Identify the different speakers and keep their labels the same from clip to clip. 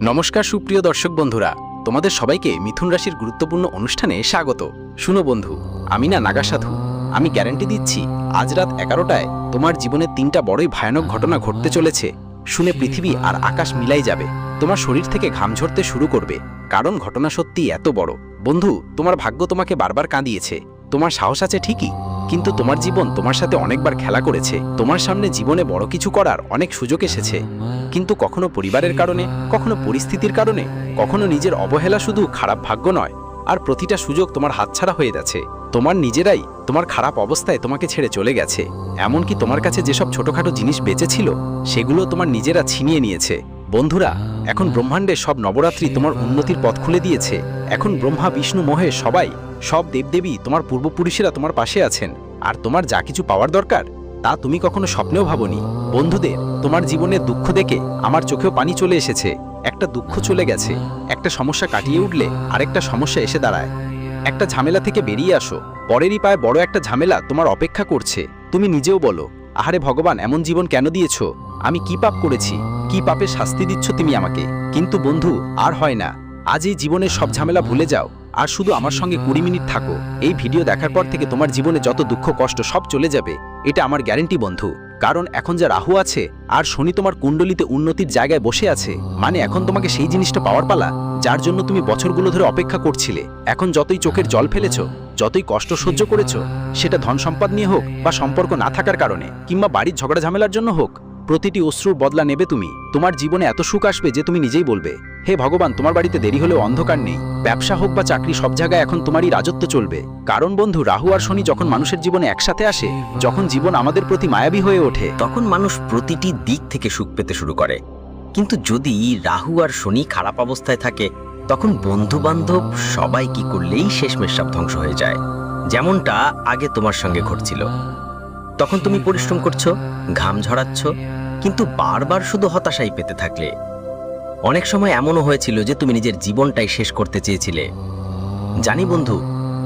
Speaker 1: নমস্কার সুপ্রিয় দর্শক বন্ধুরা, তোমাদের সবাইকে মিথুন রাশির গুরুত্বপূর্ণ অনুষ্ঠানে স্বাগত। শুনো বন্ধু, আমি না নাগা সাধু। আমি গ্যারান্টি দিচ্ছি আজ রাত 11টায় তোমার জীবনে 3টা বড়ই ভয়ানক ঘটনা ঘটতে চলেছে। শুনে পৃথিবী আর আকাশ মিলাই যাবে, তোমার শরীর থেকে ঘাম ঝরতে শুরু করবে, কারণ ঘটনা সত্যি এত বড়। বন্ধু, তোমার ভাগ্য তোমাকে বারবার কাঁদিয়েছে, তোমার সাহস আছে ঠিকই, কিন্তু তোমার জীবন তোমার সাথে অনেকবার খেলা করেছে। তোমার সামনে জীবনে বড় কিছু করার অনেক সুযোগ এসেছে, কিন্তু কখনো পরিবারের কারণে, কখনো পরিস্থিতির কারণে, কখনো নিজের অবহেলা শুধু খারাপ ভাগ্য নয়, আর প্রতিটা সুযোগ তোমার হাতছাড়া হয়ে গেছে। তোমার নিজেরাই তোমার খারাপ অবস্থায় তোমাকে ছেড়ে চলে গেছে। এমনকি তোমার কাছে যেসব ছোটখাটো জিনিস বেঁচে ছিল সেগুলো তোমার নিজেরা ছিনিয়ে নিয়েছে। বন্ধুরা, এখন ব্রহ্মাণ্ডে সব নবরাত্রি তোমার উন্নতির পথ খুলে দিয়েছে। এখন ব্রহ্মা, বিষ্ণু, মহেশ সব দেবদেবী তোমার পূর্বপুরুষেরা তোমার পাশে আছেন, আর তোমার যা কিছু পাওয়ার দরকার তা তুমি কখনো স্বপ্নেও ভাবোনি। বন্ধুদের, তোমার জীবনের দুঃখ দেখে আমার চোখেও পানি চলে এসেছে। একটা দুঃখ চলে গেছে, একটা সমস্যা কাটিয়ে উঠলে আরেকটা সমস্যা এসে দাঁড়ায়। একটা ঝামেলা থেকে বেরিয়ে আসো, পরেরই পায়ে বড় একটা ঝামেলা তোমার অপেক্ষা করছে। তুমি নিজেও বলো, আহারে ভগবান, এমন জীবন কেন দিয়েছো? আমি কি পাপ করেছি? কি পাপের শাস্তি দিচ্ছ তুমি আমাকে? কিন্তু বন্ধু, আর হয় না। আজ এই জীবনের সব ঝামেলা ভুলে যাও, আর শুধু আমার সঙ্গে 20 মিনিট থাকো। এই ভিডিও দেখার পর থেকে তোমার জীবনে যত দুঃখ কষ্ট সব চলে যাবে, এটা আমার গ্যারান্টি বন্ধু। কারণ এখন যা রাহু আছে আর শনি তোমার কুণ্ডলিতে উন্নতির জায়গায় বসে আছে, মানে এখন তোমাকে সেই জিনিসটা পাওয়ার পালা যার জন্য তুমি বছরগুলো ধরে অপেক্ষা করছিলে। এখন যতই চোখের জল ফেলেছো, যতই কষ্ট সহ্য করেছো, সেটা ধন সম্পদ নিয়ে হোক, বা সম্পর্ক না থাকার কারণে, কিংবা বাড়ির ঝগড়া ঝামেলার জন্য হোক, প্রতিটি অশ্রুর বদলা নেবে তুমি। তোমার জীবনে এত সুখ আসবে যে তুমি নিজেই বলবে, হে ভগবান, তোমার বাড়িতে দেরি হলেও অন্ধকার নেই। ব্যবসা হোক বা চাকরি, সব জায়গায় এখন তোমারই রাজত্ব চলবে। কারণ বন্ধু, রাহু আর শনি যখন মানুষের জীবনে একসাথে আসে, যখন জীবন আমাদের প্রতি মায়াবী হয়ে ওঠে,
Speaker 2: তখন মানুষ প্রতিটি দিক থেকে সুখ পেতে শুরু করে। কিন্তু যদি রাহু আর শনি খারাপ অবস্থায় থাকে, তখন বন্ধু বান্ধব সবাই কি করলেই শেষমেশ সব ধ্বংস হয়ে যায়। যেমনটা আগে তোমার সঙ্গে ঘটছিল। তখন তুমি পরিশ্রম করছো, ঘাম ঝরাচ্ছ, কিন্তু বারবার শুধু হতাশাই পেতে থাকলে। অনেক সময় এমনও হয়েছিল যে তুমি নিজের জীবনটাই শেষ করতে চেয়েছিলে। জানি বন্ধু,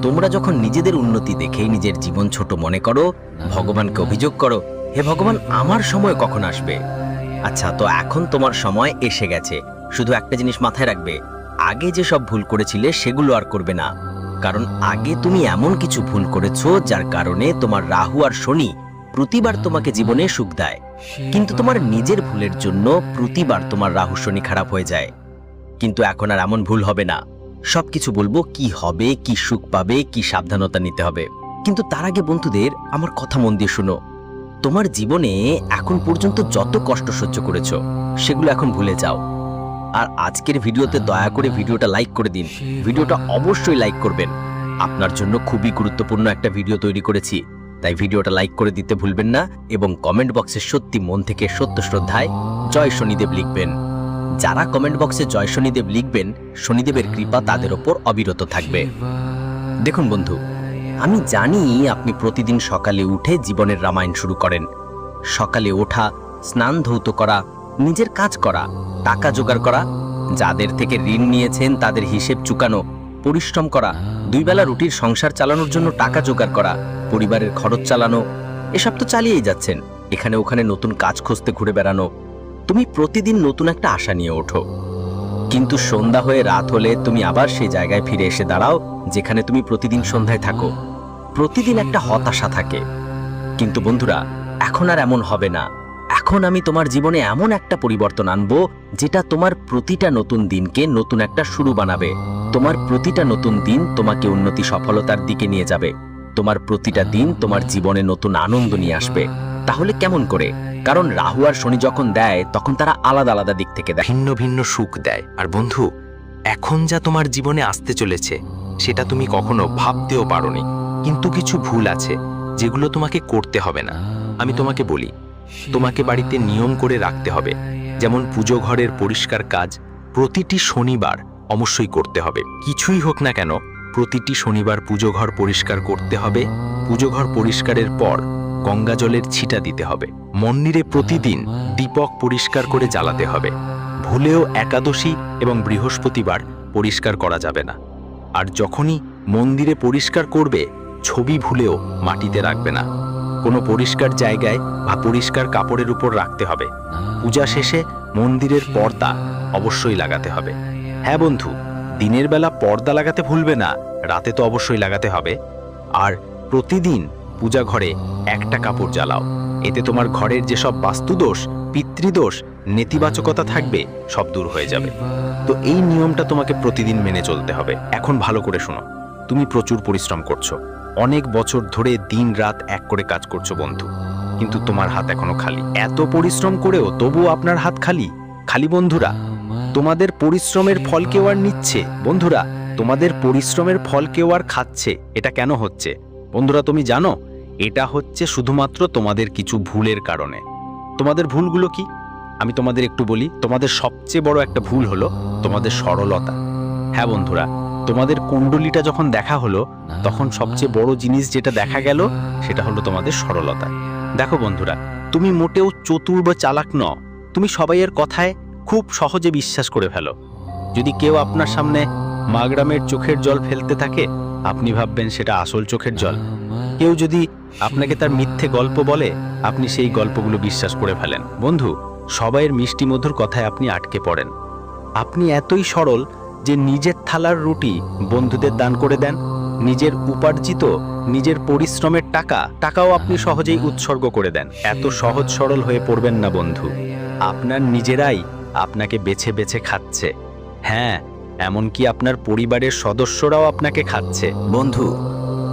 Speaker 2: তোমরা যখন নিজেদের উন্নতি দেখেই নিজের জীবন ছোট মনে করো, ভগবানকে অভিযোগ করো, হে ভগবান, আমার সময় কখন আসবে? আচ্ছা, তো এখন তোমার সময় এসে গেছে। শুধু একটা জিনিস মাথায় রাখবে, আগে যে সব ভুল করেছিলে সেগুলো আর করবে না। কারণ আগে তুমি এমন কিছু ভুল করেছো যার কারণে তোমার রাহু আর শনি প্রতিবার তোমাকে জীবনে সুখ দেয়, কিন্তু তোমার নিজের ভুলের জন্য প্রতিবার তোমার রাহু শনি খারাপ হয়ে যায়। কিন্তু এখন আর এমন ভুল হবে না। সবকিছু বলবো, কি হবে, কি সুখ পাবে, কি সাবধানতা নিতে হবে। কিন্তু তার আগে বন্ধুদের, আমার কথা মন দিয়ে শুনো। তোমার জীবনে এখন পর্যন্ত যত কষ্ট সহ্য করেছো সেগুলো এখন ভুলে যাও। আর আজকের ভিডিওতে দয়া করে ভিডিওটা লাইক করে দিন। ভিডিওটা অবশ্যই লাইক করবেন। আপনার জন্য খুবই গুরুত্বপূর্ণ একটা ভিডিও তৈরি করেছি, তাই ভিডিওটা লাইক করে দিতে ভুলবেন না, এবং কমেন্ট বক্সে সত্যি মন থেকে সত্য শ্রদ্ধায় জয় শনিদেব লিখবেন। যারা কমেন্ট বক্সে জয় শনিদেব লিখবেন, শনিদেবের কৃপা তাদের ওপর অবিরত থাকবে। দেখুন বন্ধু, আমি জানি আপনি প্রতিদিন সকালে উঠে জীবনের রামায়ণ শুরু করেন। সকালে ওঠা, স্নান ধৌত করা, নিজের কাজ করা, টাকা জোগাড় করা, যাদের থেকে ঋণ নিয়েছেন তাদের হিসেব চুকানো, পরিশ্রম করা, 2 বেলা রুটির সংসার চালানোর জন্য টাকা জোগাড় করা, পরিবারের খরচ চালানো, এসব তো চালিয়েই যাচ্ছেন। এখানে ওখানে নতুন কাজ খুঁজতে ঘুরে বেড়ানো। তুমি প্রতিদিন নতুন একটা আশা নিয়ে ওঠো, কিন্তু সন্ধ্যা হয়ে রাত হলে তুমি আবার সেই জায়গায় ফিরে এসে দাঁড়াও যেখানে তুমি প্রতিদিন সন্ধ্যায় থাকো। প্রতিদিন একটা হতাশা থাকে। কিন্তু বন্ধুরা, এখন আর এমন হবে না। এখন আমি তোমার জীবনে এমন একটা পরিবর্তন আনবো যেটা তোমার প্রতিটা নতুন দিনকে নতুন একটা শুরু বানাবে। তোমার প্রতিটা নতুন দিন তোমাকে উন্নতি, সফলতার দিকে নিয়ে যাবে। তোমার প্রতিটা দিন তোমার জীবনে নতুন আনন্দ নিয়ে আসবে। তাহলে কেমন করে? কারণ রাহু আর শনি যখন দেয়, তখন তারা আলাদা আলাদা দিক থেকে দেয়,
Speaker 3: ভিন্ন ভিন্ন সুখ দেয়। আর বন্ধু, এখন যা তোমার জীবনে আসতে চলেছে সেটা তুমি কখনো ভাবতেও পারোনি। কিন্তু কিছু ভুল আছে যেগুলো তোমাকে করতে হবে না। আমি তোমাকে বলি, তোমাকে বাড়িতে নিয়ম করে রাখতে হবে। যেমন পুজো ঘরের পরিষ্কার কাজ প্রতিটি শনিবার অবশ্যই করতে হবে। কিছুই হোক না কেন, প্রতিটি শনিবার পুজো ঘর পরিষ্কার করতে হবে। পুজো ঘর পরিষ্কারের পর গঙ্গা জলের ছিটা দিতে হবে। মন্দিরে প্রতিদিন দীপক পরিষ্কার করে জ্বালাতে হবে। ভুলেও একাদশী এবং বৃহস্পতিবার পরিষ্কার করা যাবে না। আর যখনই মন্দিরে পরিষ্কার করবে, ছবি ভুলেও মাটিতে রাখবে না। কোনো পরিষ্কার জায়গায় বা পরিষ্কার কাপড়ের উপর রাখতে হবে। পূজা শেষে মন্দিরের পর্দা অবশ্যই লাগাতে হবে। হ্যাঁ বন্ধু, দিনের বেলা পর্দা লাগাতে ভুলবে না, রাতে তো অবশ্যই লাগাতে হবে। আর প্রতিদিন পূজা ঘরে একটা কাপড় জ্বালাও। এতে তোমার ঘরের যেসব বাস্তুদোষ, পিতৃদোষ, নেতিবাচকতা থাকবে সব দূর হয়ে যাবে। তো এই নিয়মটা তোমাকে প্রতিদিন মেনে চলতে হবে। এখন ভালো করে শোনো, তুমি প্রচুর পরিশ্রম করছো, অনেক বছর ধরে দিন রাত এক করে কাজ করছো বন্ধু, কিন্তু তোমার হাত এখনো খালি। এত পরিশ্রম করেও তবুও আপনার হাত খালি খালি। বন্ধুরা, তোমাদের পরিশ্রমের ফল কেউ আর নিচ্ছে? বন্ধুরা, তোমাদের পরিশ্রমের ফল কেউ আর খাচ্ছে? এটা কেন হচ্ছে বন্ধুরা তুমি জানো? এটা হচ্ছে শুধুমাত্র তোমাদের কিছু ভুলের কারণে। তোমাদের ভুলগুলো কি আমি তোমাদের একটু বলি। তোমাদের সবচেয়ে বড় একটা ভুল হলো তোমাদের সরলতা। হ্যাঁ বন্ধুরা, তোমাদের কুণ্ডলিটা যখন দেখা হলো তখন সবচেয়ে বড় জিনিস যেটা দেখা গেল সেটা হলো তোমাদের সরলতা। দেখো বন্ধুরা, তুমি মোটেও চতুর বা চালাক নও। তুমি সবাইয়ের কথায় খুব সহজে বিশ্বাস করে ফেলো। যদি কেউ আপনার সামনে মাগরামের চোখের জল ফেলতে থাকে, আপনি ভাববেন সেটা আসল চোখের জল। কেউ যদি আপনাকে তার মিথ্যে গল্প বলে, আপনি সেই গল্পগুলো বিশ্বাস করে ফেলেন। বন্ধু, সবাইয়ের মিষ্টি মধুর কথায় আপনি আটকে পড়েন। আপনি এতই সরল যে নিজের থালার রুটি বন্ধুদের দান করে দেন। নিজের উপার্জিত, নিজের পরিশ্রমের টাকাও আপনি সহজেই উৎসর্গ করে দেন। এত সহজ সরল হয়ে পড়বেন না বন্ধু। আপনার নিজেরাই আপনাকে বেছে বেছে খাচ্ছে। হ্যাঁ, এমনকি আপনার পরিবারের সদস্যরাও আপনাকে খাচ্ছে।
Speaker 4: বন্ধু,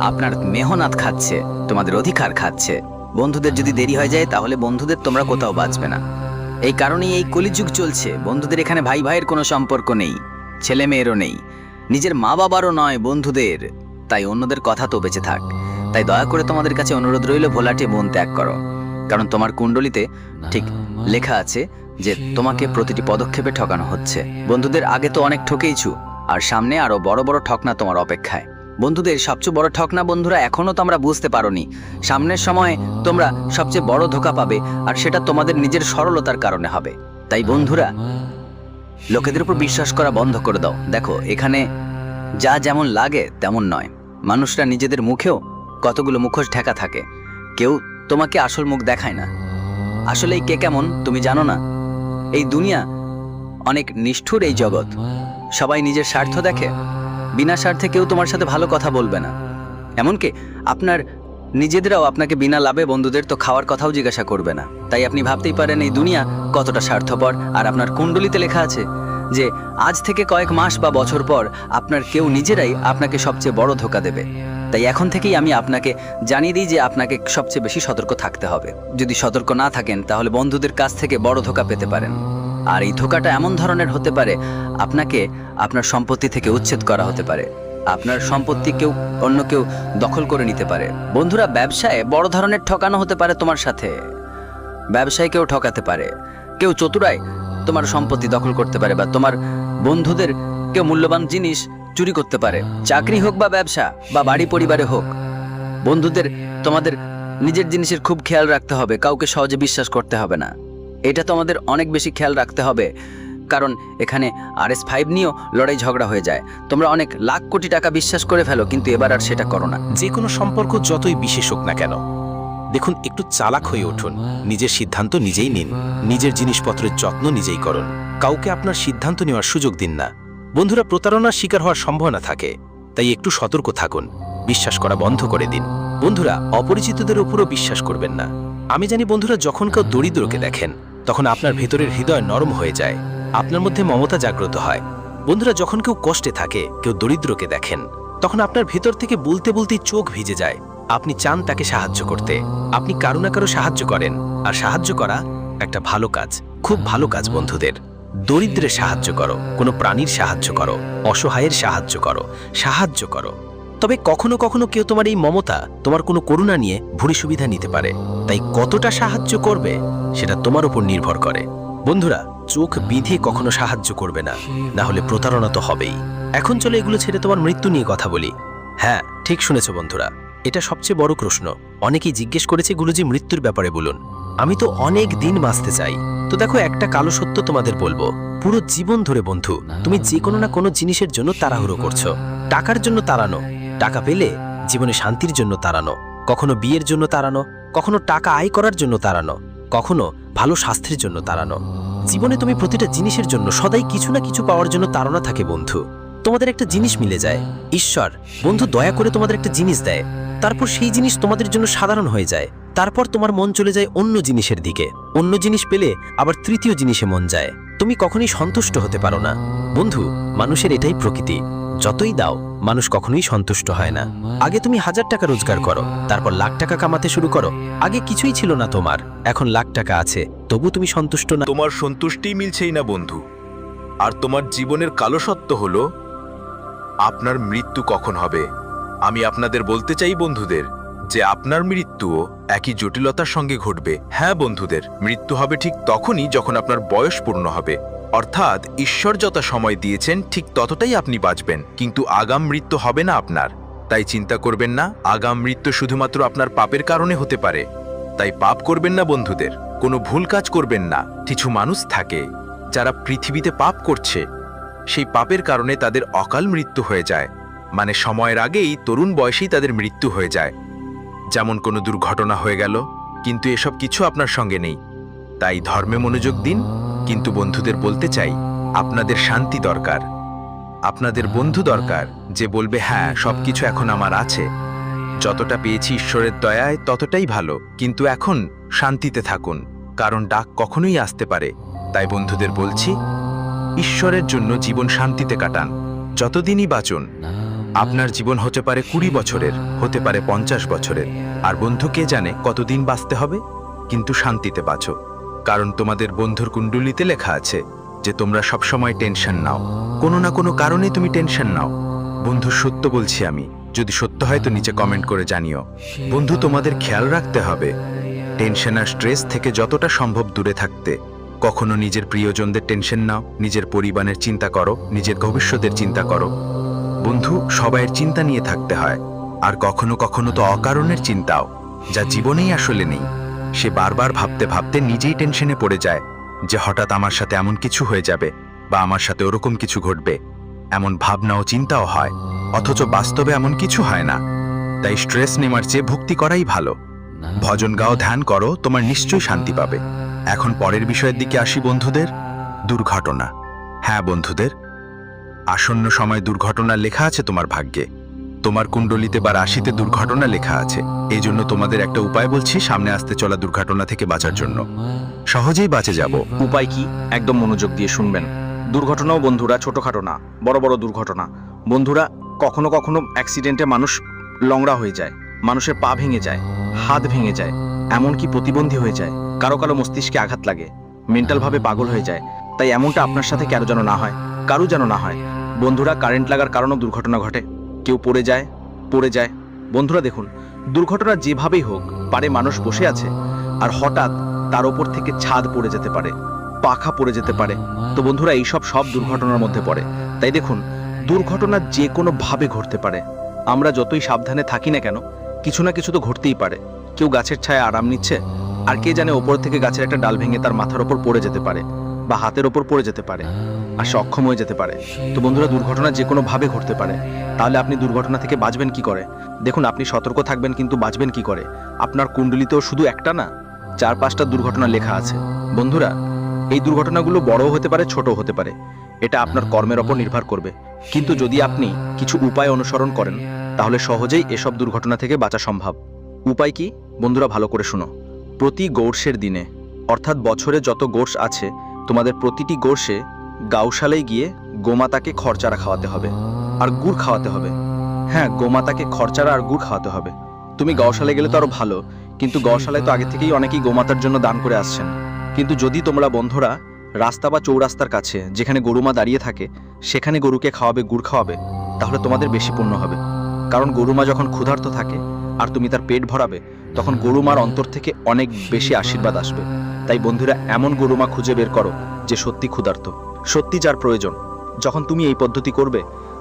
Speaker 4: আপনার মেহনত খাচ্ছে, তোমাদের অধিকার খাচ্ছে। বন্ধুদের যদি দেরি হয়ে যায় তাহলে বন্ধুদের তোমরা কোথাও বাঁচবে না। এই কারণেই এই কলিযুগ চলছে। বন্ধুদের এখানে ভাই ভাইয়ের কোনো সম্পর্ক নেই, ছেলে মেয়েরও নেই, নিজের মা বাবারও নয়, বন্ধুদের। তাই অন্যদের কথা তো বেঁচে থাক। তাই দয়া করে তোমাদের কাছে অনুরোধ রইল, ভোলাটে মন ত্যাগ করো। কারণ তোমার কুণ্ডলিতে ঠিক লেখা আছে যে তোমাকে প্রতিটি পদক্ষেপে ঠকানো হচ্ছে। বন্ধুদের আগে তো অনেক ঠকেইছু, আর সামনে আরো বড় বড় ঠকনা তোমার অপেক্ষায়। বন্ধুদের সবচেয়ে বড় ঠকনা বন্ধুরা এখনো তোমরা বুঝতে পারোনি। সামনের সময়ে তোমরা সবচেয়ে বড় ধোঁকা পাবে, আর সেটা তোমাদের নিজের সরলতার কারণে হবে। তাই বন্ধুরা, লোকেদের উপর বিশ্বাস করা বন্ধ করে দাও। দেখো, এখানে যা যেমন লাগে তেমন নয়। মানুষরা নিজেদের মুখেও কতগুলো মুখোশ ঢাকা থাকে। কেউ তোমাকে আসল মুখ দেখায় না। আসলে কে কেমন তুমি জানো না। এই দুনিয়া অনেক নিষ্ঠুর, এই জগৎ। সবাই নিজের স্বার্থ দেখে, বিনা স্বার্থে কেউ তোমার সাথে ভালো কথা বলবে না। এমনকি আপনার নিজেদেরাও আপনাকে বিনা লাভে বন্ধুদের তো খাওয়ার কথাও জিজ্ঞাসা করবে না। তাই আপনি ভাবতেই পারেন এই দুনিয়া কতটা স্বার্থপর। আর আপনার কুণ্ডলিতে লেখা আছে যে আজ থেকে কয়েক মাস বা বছর পর আপনার কেউ নিজেরাই আপনাকে সবচেয়ে বড় ধোঁকা দেবে। তাই এখন থেকেই আমি আপনাকে জানিয়ে দিই যে আপনাকে সবচেয়ে বেশি সতর্ক থাকতে হবে। যদি সতর্ক না থাকেন তাহলে বন্ধুদের কাছ থেকে বড় ধোঁকা পেতে পারেন। আর এই ধোঁকাটা এমন ধরনের হতে পারে, আপনাকে আপনার সম্পত্তি থেকে উচ্ছেদ করা হতে পারে। আপনার সম্পত্তি অন্য কেউ দখল করে নিতে পারে। বন্ধুরা, ব্যবসায় বড় ধরনের ঠকানো হতে পারে তোমার সাথে। ব্যবসায় কেউ ঠকাতে পারে, কেউ চতুরাই তোমার সম্পত্তি দখল করতে পারে, বা তোমার বন্ধুদের কেউ মূল্যবান জিনিস চুরি করতে পারে। চাকরি হোক বা ব্যবসা বা বাড়ি পরিবারে হোক, বন্ধুদের তোমাদের নিজের জিনিসের খুব খেয়াল রাখতে হবে। কাউকে সহজে বিশ্বাস করতে হবে না। এটা তোমাদের অনেক বেশি খেয়াল রাখতে হবে, কারণ এখানে RS5 নিয়েও লড়াই ঝগড়া হয়ে যায়। তোমরা অনেক লাখ কোটি টাকা বিশ্বাস করে ফেলো, কিন্তু এবার আর সেটা করো না।
Speaker 1: যে কোনো সম্পর্ক যতই বিশেষ হোক না কেন, দেখুন, একটু চালাক হয়ে উঠুন। নিজের সিদ্ধান্ত নিজেই নিন। নিজের জিনিসপত্রের যত্ন নিজেই করুন। কাউকে আপনার সিদ্ধান্ত নেওয়ার সুযোগ দিন না। বন্ধুরা, প্রতারণার শিকার হওয়ার সম্ভাবনা থাকে, তাই একটু সতর্ক থাকুন। বিশ্বাস করা বন্ধ করে দিন। বন্ধুরা, অপরিচিতদের উপরও বিশ্বাস করবেন না। আমি জানি বন্ধুরা, যখন কেউ দরিদ্রকে দেখেন তখন আপনার ভেতরের হৃদয় নরম হয়ে যায়, আপনার মধ্যে মমতা জাগ্রত হয়। বন্ধুরা, যখন কেউ কষ্টে থাকে, কেউ দরিদ্রকে দেখেন, তখন আপনার ভেতর থেকে বলতে বলতেই চোখ ভিজে যায়। আপনি চান তাকে সাহায্য করতে। আপনি কারো না কারো সাহায্য করেন, আর সাহায্য করা একটা ভালো কাজ, খুব ভালো কাজ। বন্ধুদের, দরিদ্রের সাহায্য করো, কোনো প্রাণীর সাহায্য করো, অসহায়ের সাহায্য করো। তবে কখনো কখনো কেউ তোমার এই মমতা, তোমার কোনো করুণা নিয়ে ভুরি সুবিধা নিতে পারে। তাই কতটা সাহায্য করবে সেটা তোমার উপর নির্ভর করে। বন্ধুরা, চোখ বিধে কখনো সাহায্য করবে না, না হলে প্রতারণা তো হবেই। এখন চলো এগুলো ছেড়ে তোমার মৃত্যু নিয়ে কথা বলি। হ্যাঁ, ঠিক শুনেছ বন্ধুরা, এটা সবচেয়ে বড় প্রশ্ন। অনেকেই জিজ্ঞেস করেছে, গুরুজি মৃত্যুর ব্যাপারে বলুন। আমি তো অনেক দিন বাঁচতে চাই। তো দেখো, একটা কালো সত্য তোমাদের বলবো। পুরো জীবন ধরে বন্ধু, তুমি যে কোনো না কোনো জিনিসের জন্য তাড়াহুড়ো করছো। টাকার জন্য তাড়ানো, টাকা পেলে জীবনে শান্তির জন্য তাড়ানো, কখনো বিয়ের জন্য তাড়ানো, কখনো টাকা আয় করার জন্য তাড়ানো, কখনো ভালো স্বাস্থ্যের জন্য তাড়ানো।
Speaker 5: জীবনে তুমি প্রতিটা জিনিসের জন্য সদাই কিছু না কিছু পাওয়ার জন্য তাড়না থাকে বন্ধু। তোমাদের একটা জিনিস মিলে যায়, ঈশ্বর বন্ধু দয়া করে তোমাদের একটা জিনিস দেয়, তারপর সেই জিনিস তোমাদের জন্য সাধারণ হয়ে যায়, তারপর তোমার মন চলে যায় অন্য জিনিসের দিকে, অন্য জিনিস পেলে আবার তৃতীয় জিনিসে মন যায়, তুমি কখনোই সন্তুষ্ট হতে পারো না। বন্ধু, মানুষের এটাই প্রকৃতি, যতই দাও মানুষ কখনোই সন্তুষ্ট হয় না। আগে তুমি 1000 টাকা রোজগার করো, তারপর লাখ টাকা কামাতে শুরু করো। আগে কিছুই ছিল না তোমার, এখন লাখ টাকা আছে, তবু তুমি সন্তুষ্ট না।
Speaker 6: তোমার সন্তুষ্টিই মিলছেই না বন্ধু। আর তোমার জীবনের কালো সত্য হলো আপনার মৃত্যু কখন হবে। আমি আপনাদের বলতে চাই বন্ধুদের যে আপনার মৃত্যুও একই জটিলতার সঙ্গে ঘটবে। হ্যাঁ বন্ধুদের, মৃত্যু হবে ঠিক তখনই যখন আপনার বয়স পূর্ণ হবে, অর্থাৎ ঈশ্বর যত সময় দিয়েছেন ঠিক ততটাই আপনি বাঁচবেন, কিন্তু আগাম মৃত্যু হবে না আপনার। তাই চিন্তা করবেন না, আগাম মৃত্যু শুধুমাত্র আপনার পাপের কারণে হতে পারে। তাই পাপ করবেন না বন্ধুদের, কোনো ভুল কাজ করবেন না। কিছু মানুষ থাকে যারা পৃথিবীতে পাপ করছে, সেই পাপের কারণে তাদের অকাল মৃত্যু হয়ে যায়, মানে সময়ের আগেই তরুণ বয়সেই তাদের মৃত্যু হয়ে যায়। যেমন কোনো দুর্ঘটনা হয়ে গেল, কিন্তু এসব কিছু আপনার সঙ্গে নেই। তাই ধর্মে মনোযোগ দিন, কিন্তু বন্ধুদের বলতে চাই আপনাদের শান্তি দরকার, আপনাদের বন্ধু দরকার যে বলবে হ্যাঁ সবকিছু এখন আমার আছে, যতটা পেয়েছি ঈশ্বরের দয়ায় ততটাই ভালো, কিন্তু এখন শান্তিতে থাকুন, কারণ ডাক কখনোই আসতে পারে। তাই বন্ধুদের বলছি, ঈশ্বরের জন্য জীবন শান্তিতে কাটান, যতদিনই বাঁচুন। আপনার জীবন হতে পারে 20 বছরের, হতে পারে 50 বছরের, আর বন্ধু কে জানে কতদিন বাঁচতে হবে। কিন্তু শান্তিতে বাঁচো, কারণ তোমাদের বন্ধুর কুণ্ডলিতে লেখা আছে যে তোমরা সবসময় টেনশন নাও, কোনো না কোনো কারণে তুমি টেনশন নাও। বন্ধু সত্য বলছি আমি, যদি সত্য হয় তো নিচে কমেন্ট করে জানিও। বন্ধু তোমাদের খেয়াল রাখতে হবে টেনশন আর স্ট্রেস থেকে যতটা সম্ভব দূরে থাকতে। কখনো নিজের প্রিয়জনদের টেনশন নাও, নিজের পরিবারের চিন্তা করো, নিজের ভবিষ্যতের চিন্তা করো। বন্ধু সবাইয়ের চিন্তা নিয়ে থাকতে হয়, আর কখনো কখনো তো অকারণের চিন্তাও, যা জীবনেই আসলে নেই। সে বারবার ভাবতে ভাবতে নিজেই টেনশনে পড়ে যায় যে হঠাৎ আমার সাথে এমন কিছু হয়ে যাবে বা আমার সাথে ওরকম কিছু ঘটবে, এমন ভাবনা ও চিন্তাও হয়, অথচ বাস্তবে এমন কিছু হয় না। তাই স্ট্রেস নেওয়ার চেয়ে ভক্তি করাই ভালো। ভজন গাও, ধ্যান করো, তোমার নিশ্চয়ই শান্তি পাবে। এখন পরের বিষয়ের দিকে আসি বন্ধুদের, দুর্ঘটনা। হ্যাঁ বন্ধুদের, আসন্ন সময় দুর্ঘটনা লেখা আছে তোমার ভাগ্যে, তোমার কুণ্ডলিতে বা রাশিতে দুর্ঘটনা লেখা আছে। এই জন্য তোমাদের একটা উপায় বলছি সামনে আসতে চলা দুর্ঘটনা থেকে বাঁচার জন্য, সহজেই বাঁচে যাব।
Speaker 7: উপায় কি? একদম মনোযোগ দিয়ে শুনবেন। দুর্ঘটনাও বন্ধুরা ছোটখাটো না, বড় বড় দুর্ঘটনা। বন্ধুরা কখনো কখনো অ্যাক্সিডেন্টে মানুষ লংড়া হয়ে যায়, মানুষের পা ভেঙে যায়, হাত ভেঙে যায়, এমনকি প্রতিবন্ধী হয়ে যায়, কারো কারো মস্তিষ্কে আঘাত লাগে, মেন্টালভাবে পাগল হয়ে যায়। তাই এমনটা আপনার সাথে কারো যেন না হয়, কারো যেন না হয়। বন্ধুরা কারেন্ট লাগার কারণেও দুর্ঘটনা ঘটে, কেউ পড়ে যায়। বন্ধুরা দেখুন, দুর্ঘটনা যেভাবেই হোক, পারে মানুষ বসে আছে আর হঠাৎ তার ওপর থেকে ছাদ পড়ে যেতে পারে, পাখা পড়ে যেতে পারে। তো বন্ধুরা এইসব সব দুর্ঘটনার মধ্যে পড়ে। তাই দেখুন, দুর্ঘটনা যে কোনো ভাবে ঘটতে পারে। আমরা যতই সাবধানে থাকি না কেন, কিছু না কিছু তো ঘটতেই পারে। কেউ গাছের ছায়ায় আরাম নিচ্ছে, আর কে জানে ওপর থেকে গাছের একটা ডাল ভেঙে তার মাথার ওপর পড়ে যেতে পারে বা হাতের ওপর পড়ে যেতে পারে, আর সে অক্ষম হয়ে যেতে পারে। তো বন্ধুরা দুর্ঘটনা যে কোনো ভাবে ঘটতে পারে। তাহলে আপনি দুর্ঘটনা থেকে বাঁচবেন কি করে? দেখুন, আপনি সতর্ক থাকবেন, কিন্তু বাঁচবেন কি করে? আপনার কুণ্ডলিতেও শুধু একটা না, 4-5টা দুর্ঘটনা লেখা আছে। বন্ধুরা এই দুর্ঘটনাগুলো বড়ও হতে পারে, ছোটও হতে পারে, এটা আপনার কর্মের ওপর নির্ভর করবে। কিন্তু যদি আপনি কিছু উপায় অনুসরণ করেন তাহলে সহজেই এসব দুর্ঘটনা থেকে বাঁচা সম্ভব। উপায় কি? বন্ধুরা ভালো করে শুনো। প্রতি গৌরসের দিনে, অর্থাৎ বছরে যত গৌরস আছে, তোমাদের প্রতিটি গৌরসে গাউশালায় গিয়ে গোমাতাকে খরচারা খাওয়াতে হবে আর গুড় খাওয়াতে হবে। হ্যাঁ, গোমাতাকে খরচারা আর গুড় খাওয়াতে হবে। তুমি গৌশালায় গেলে তো আরো ভালো, কিন্তু গৌশালায় তো আগে থেকেই অনেকেই গোমাতার জন্য দান করে আসছেন। কিন্তু যদি তোমরা বন্ধুরা রাস্তা বা চৌরাস্তার কাছে যেখানে গরুমা দাঁড়িয়ে থাকে সেখানে গরুকে খাওয়াবে, গুড় খাওয়াবে, তাহলে তোমাদের বেশি পুণ্য হবে। কারণ গরুমা যখন ক্ষুধার্ত থাকে আর তুমি তার পেট ভরাবে, তখন গরুমার অন্তর থেকে অনেক বেশি আশীর্বাদ আসবে। তাই বন্ধুরা এমন গরুমা খুঁজে বের করো যে সত্যি ক্ষুধার্ত, সত্যি যার প্রয়োজন। যখন তুমি এই পদ্ধতি করবে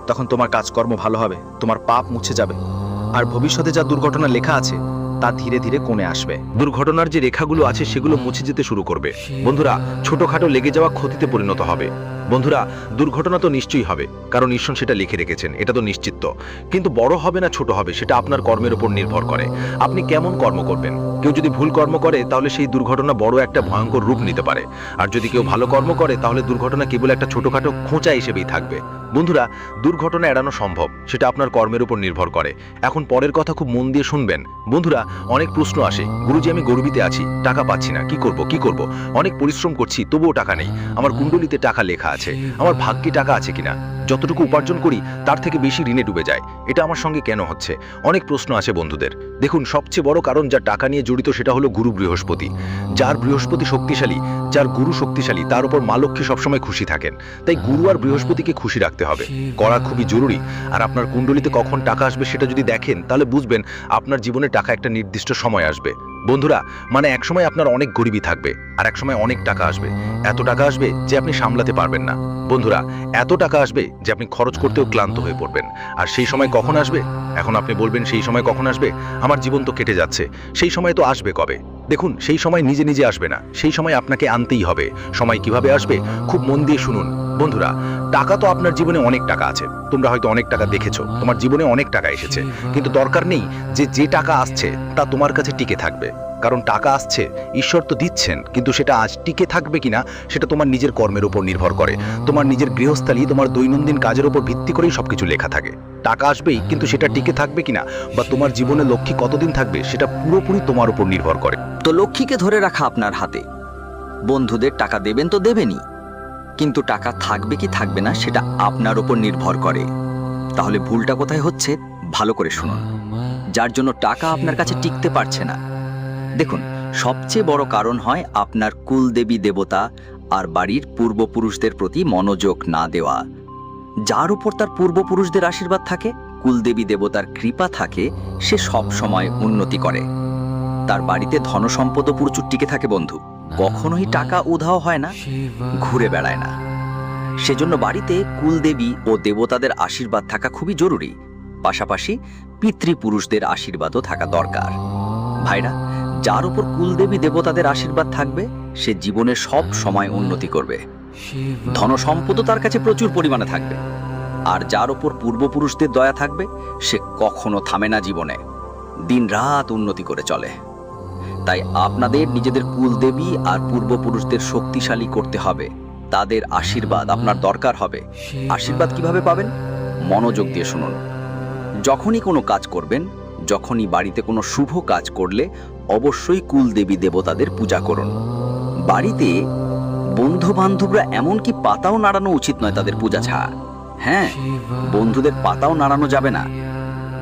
Speaker 7: তখন তোমার কাজকর্ম ভালো হবে, তোমার পাপ মুছে যাবে, আর ভবিষ্যতে যা দুর্ঘটনা লেখা আছে তা ধীরে ধীরে কমে আসবে।
Speaker 8: দুর্ঘটনার যে রেখাগুলো আছে সেগুলো মুছে যেতে শুরু করবে। বন্ধুরা ছোটখাটো লেগে যাওয়া ক্ষতিতে পরিণত হবে। বন্ধুরা, দুর্ঘটনা তো নিশ্চয়ই হবে, কারণ ঈশ্বর সেটা লিখে রেখেছেন, এটা তো নিশ্চিত। কিন্তু বড় হবে না ছোট হবে সেটা আপনার কর্মের উপর নির্ভর করে। আপনি কেমন কর্ম করবেন। কেউ যদি ভুল কর্ম করে তাহলে সেই দুর্ঘটনা বড় একটা ভয়ঙ্কর রূপ নিতে পারে, আর যদি কেউ ভালো কর্ম করে তাহলে দুর্ঘটনা কেবল একটা ছোটখাটো খোঁচা হিসেবেই থাকবে। বন্ধুরা, দুর্ঘটনা এড়ানো সম্ভব, সেটা আপনার কর্মের উপর নির্ভর করে। এখন পরের কথা খুব মন দিয়ে শুনবেন। বন্ধুরা, অনেক প্রশ্ন আসে, গুরুজি আমি গর্বিতে আছি, টাকা পাচ্ছি না, কি করব, অনেক পরিশ্রম করছি তবুও টাকা নেই, আমার কুণ্ডলিতে টাকা লেখা আছে, আমার ভাগ্যে টাকা আছে কিনা, যতটুকু উপার্জন করি তার থেকে বেশি ঋণে ডুবে যায়, এটা আমার সঙ্গে কেন হচ্ছে। অনেক প্রশ্ন আছে বন্ধুদের। দেখুন, সবচেয়ে বড় কারণ যা টাকা নিয়ে জড়িত সেটা হলো গুরু বৃহস্পতি। যার বৃহস্পতি শক্তিশালী, যার গুরু শক্তিশালী, তার উপর মা লক্ষ্মী সবসময় খুশি থাকেন। তাই গুরু আর বৃহস্পতিকে খুশি রাখতে হবে, করা খুবই জরুরি। আর আপনার কুণ্ডলিতে কখন টাকা আসবে সেটা যদি দেখেন তাহলে বুঝবেন আপনার জীবনে টাকা একটা নির্দিষ্ট সময় আসবে। বন্ধুরা, মানে একসময় আপনার অনেক গরিবী থাকবে আর একসময় অনেক টাকা আসবে। এত টাকা আসবে যে আপনি সামলাতে পারবেন না। বন্ধুরা, এত টাকা আসবে যে আপনি খরচ করতেও ক্লান্ত হয়ে পড়বেন। আর সেই সময় কখন আসবে? এখন আপনি বলবেন সেই সময় কখন আসবে, আমার জীবন তো কেটে যাচ্ছে, সেই সময় তো আসবে কবে? দেখুন, সেই সময় নিজে নিজে আসবে না, সেই সময় আপনাকে আনতেই হবে। সময় কিভাবে আসবে খুব মন দিয়ে শুনুন। বন্ধুরা, টাকা তো আপনার জীবনে অনেক টাকা আছে, তোমরা হয়তো অনেক টাকা দেখেছো, তোমার জীবনে অনেক টাকা এসেছে, কিন্তু দরকার নেই যে টাকা আসছে তা তোমার কাছে টিকে থাকবে। কারণ টাকা আসছে, ঈশ্বর তো দিচ্ছেন, কিন্তু সেটা আজ টিকে থাকবে কিনা সেটা তোমার নিজের কর্মের উপর নির্ভর করে। তোমার নিজের গৃহস্থালী, তোমার দৈনন্দিন কাজের উপর ভিত্তি করেই সবকিছু লেখা থাকে। টাকা আসবেই, কিন্তু সেটা টিকে থাকবে কিনা বা তোমার জীবনে লক্ষ্মী কতদিন থাকবে সেটা পুরোপুরি তোমার উপর নির্ভর করে।
Speaker 4: তো লক্ষ্মীকে ধরে রাখা আপনার হাতে। বন্ধুদের টাকা দেবেন তো দেবেনই, কিন্তু টাকা থাকবে কি থাকবে না সেটা আপনার উপর নির্ভর করে। তাহলে ভুলটা কোথায় হচ্ছে ভালো করে শুনুন। যার জন্য টাকা আপনার কাছে টিকতে পারছে না, দেখুন, সবচেয়ে বড় কারণ হয় আপনার কুলদেবী দেবতা আর বাড়ির পূর্বপুরুষদের প্রতি মনোযোগ না দেওয়া। যার উপর তার পূর্বপুরুষদের আশীর্বাদ থাকে, কুলদেবী দেবতার কৃপা থাকে, সে সব সময় উন্নতি করে। তার বাড়িতে ধনসম্পদও প্রচুর টিকে থাকে বন্ধু, কখনোই টাকা উধাও হয় না, ঘুরে বেড়ায় না। সেজন্য বাড়িতে কুলদেবী ও দেবতাদের আশীর্বাদ থাকা খুবই জরুরি। পাশাপাশি পিতৃপুরুষদের আশীর্বাদও থাকা দরকার। ভাইরা, যার উপর কুলদেবী দেবতাদের আশীর্বাদ থাকবে সে জীবনে সব সময় উন্নতি করবে, ধনসম্পদও তার কাছে প্রচুর পরিমাণে থাকবে। আর যার উপর পূর্বপুরুষদের দয়া থাকবে সে কখনো থামে না, জীবনে দিনরাত উন্নতি করে চলে। তাই আপনাদের নিজেদের কুলদেবী আর পূর্বপুরুষদের শক্তিশালী করতে হবে, তাদের আশীর্বাদ আপনার দরকার হবে। আশীর্বাদ কিভাবে পাবেন? মনোযোগ দিয়ে শুনুন। যখনই কোনো কাজ করবেন, যখনই বাড়িতে কোনো শুভ কাজ করলে অবশ্যই কুলদেবী দেবতাদের পূজা করুন। বাড়িতে বন্ধু বান্ধবরা এমনকি পাতাও নাড়ানো উচিত নয় তাদের পূজা ছাড়া। হ্যাঁ, বন্ধুদের পাতাও নাড়ানো যাবে না।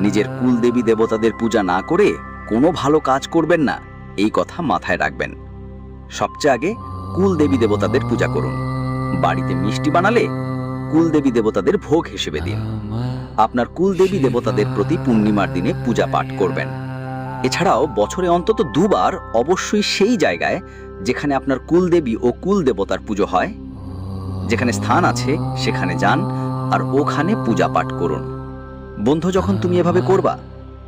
Speaker 4: নিজের কুলদেবী দেবতাদের পূজা না করে কোনো ভালো কাজ করবেন না, এই কথা মাথায় রাখবেন। সবচেয়ে আগে কুলদেবী দেবতাদের পূজা করুন। বাড়িতে মিষ্টি বানালে কুলদেবী দেবতাদের ভোগ হিসেবে দিন। আপনার কুলদেবী দেবতাদের প্রতি পূর্ণিমার দিনে পূজা পাঠ করবেন। এছাড়াও বছরে অন্তত দুবার অবশ্যই সেই জায়গায় যেখানে আপনার কুলদেবী ও কুল দেবতার পুজো হয়, যেখানে স্থান আছে সেখানে যান আর ওখানে পূজা পাঠ করুন। বন্ধু, যখন তুমি এভাবে করবা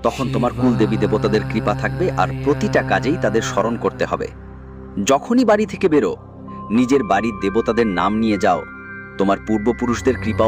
Speaker 4: তখন তোমার কুলদেবী দেবতাদের কৃপা থাকবে আর প্রতিটা কাজেই তাদের স্মরণ করতে হবে। যখনই বাড়ি থেকে বেরো নিজের বাড়ির দেবতাদের নাম নিয়ে যাও, তোমার পূর্বপুরুষদের কৃপা